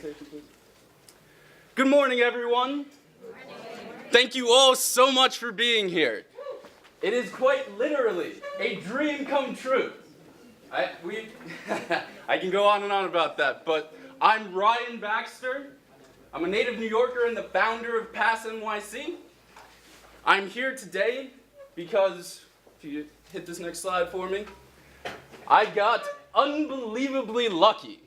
presentation, please. Good morning, everyone. Thank you all so much for being here. It is quite literally a dream come true. I can go on and on about that, but I'm Ryan Baxter. I'm a native New Yorker and the founder of PASSNYC. I'm here today because, if you hit this next slide for me, I got unbelievably lucky.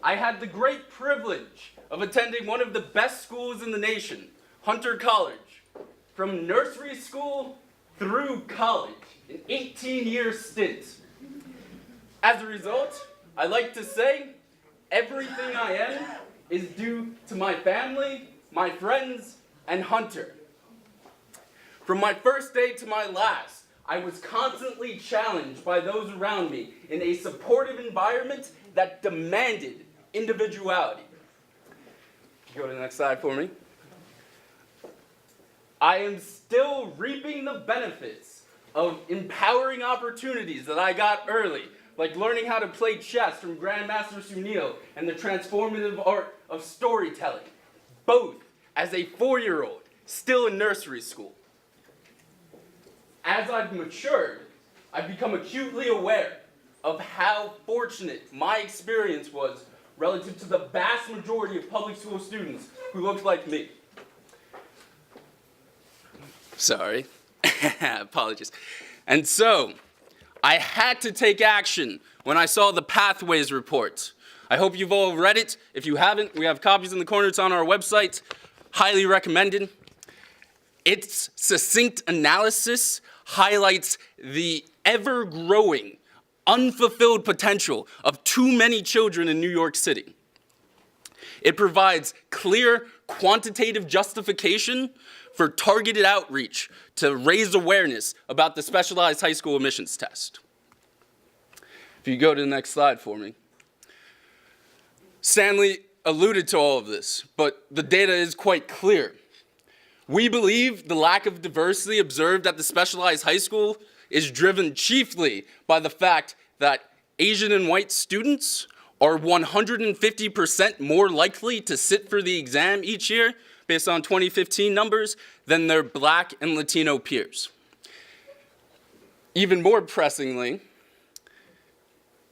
I had the great privilege of attending one of the best schools in the nation, Hunter College, from nursery school through college, an 18-year stint. As a result, I like to say, everything I am is due to my family, my friends, and Hunter. From my first day to my last, I was constantly challenged by those around me in a supportive environment that demanded individuality. Go to the next slide for me. I am still reaping the benefits of empowering opportunities that I got early, like learning how to play chess from Grandmaster Sunil and the transformative art of storytelling, both as a 4-year-old, still in nursery school. As I've matured, I've become acutely aware of how fortunate my experience was relative to the vast majority of public school students who looked like me. Sorry, apologies. And so, I had to take action when I saw the Pathways report. I hope you've all read it. If you haven't, we have copies in the corner. It's on our website. Highly recommended. Its succinct analysis highlights the ever-growing unfulfilled potential of too many children in New York City. It provides clear quantitative justification for targeted outreach to raise awareness about the specialized high school admissions test. If you go to the next slide for me. Stanley alluded to all of this, but the data is quite clear. We believe the lack of diversity observed at the specialized high school is driven chiefly by the fact that Asian and white students are 150% more likely to sit for the exam each year, based on 2015 numbers, than their Black and Latino peers. Even more pressingly,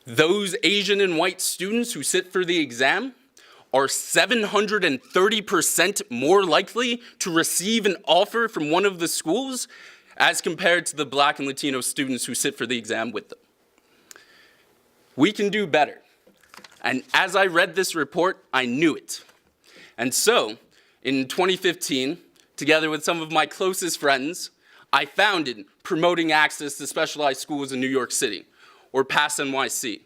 those Asian and white students who sit for the exam are 730% more likely to receive an offer from one of the schools as compared to the Black and Latino students who sit for the exam with them. We can do better. And as I read this report, I knew it. And so, in 2015, together with some of my closest friends, I founded Promoting Access to Specialized Schools in New York City, or PASSNYC.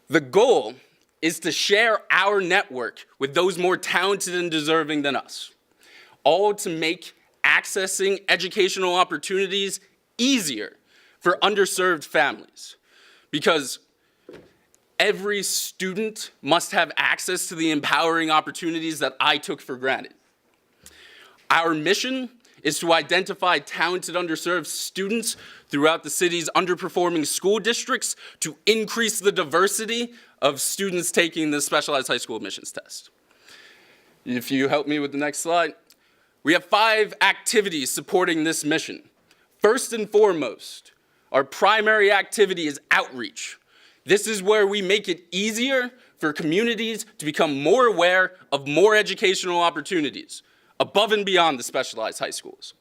The goal is to share our network with those more talented and deserving than us, all to make accessing educational opportunities easier for underserved families. Because every student must have access to the empowering opportunities that I took for granted. Our mission is to identify talented underserved students throughout the city's underperforming school districts to increase the diversity of students taking the specialized high school admissions test. If you help me with the next slide. We have 5 activities supporting this mission. First and foremost, our primary activity is outreach. This is where we make it easier for communities to become more aware of more educational opportunities, above and beyond the specialized high schools.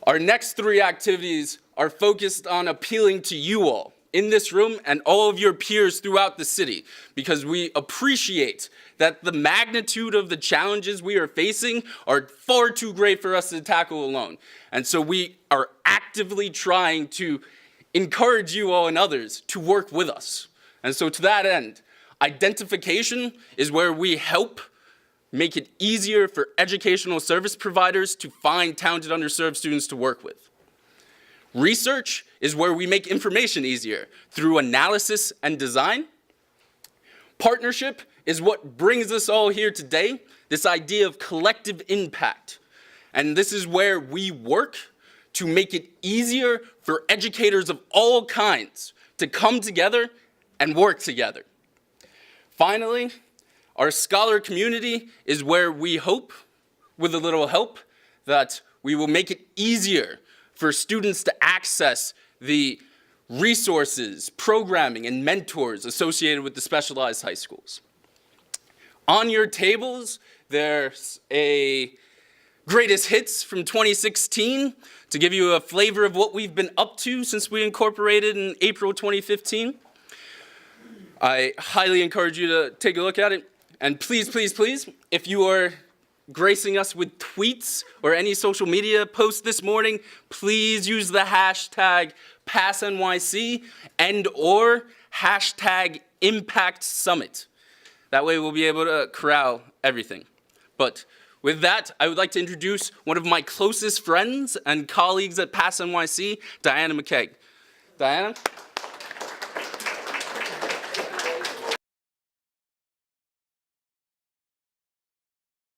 Our next 3 activities are focused on appealing to you all in this room and all of your peers throughout the city, because we appreciate that the magnitude of the challenges we are facing are far too great for us to tackle alone. And so we are actively trying to encourage you all and others to work with us. And so to that end, identification is where we help make it easier for educational service providers to find talented underserved students to work with. Research is where we make information easier through analysis and design. Partnership is what brings us all here today, this idea of collective impact. And this is where we work to make it easier for educators of all kinds to come together and work together. Finally, Our scholar community is where we hope, with a little help, that we will make it easier for students to access the resources, programming, and mentors associated with the specialized high schools. On your tables, there's a greatest hits from 2016 to give you a flavor of what we've been up to since we incorporated in April 2015. I highly encourage you to take a look at it. And please, please, please, if you are gracing us with tweets or any social media posts this morning, please use the hashtag PASSNYC and/or hashtag Impact Summit. That way we'll be able to corral everything. But with that, I would like to introduce one of my closest friends and colleagues at PASSNYC, Diana McKeag. Diana?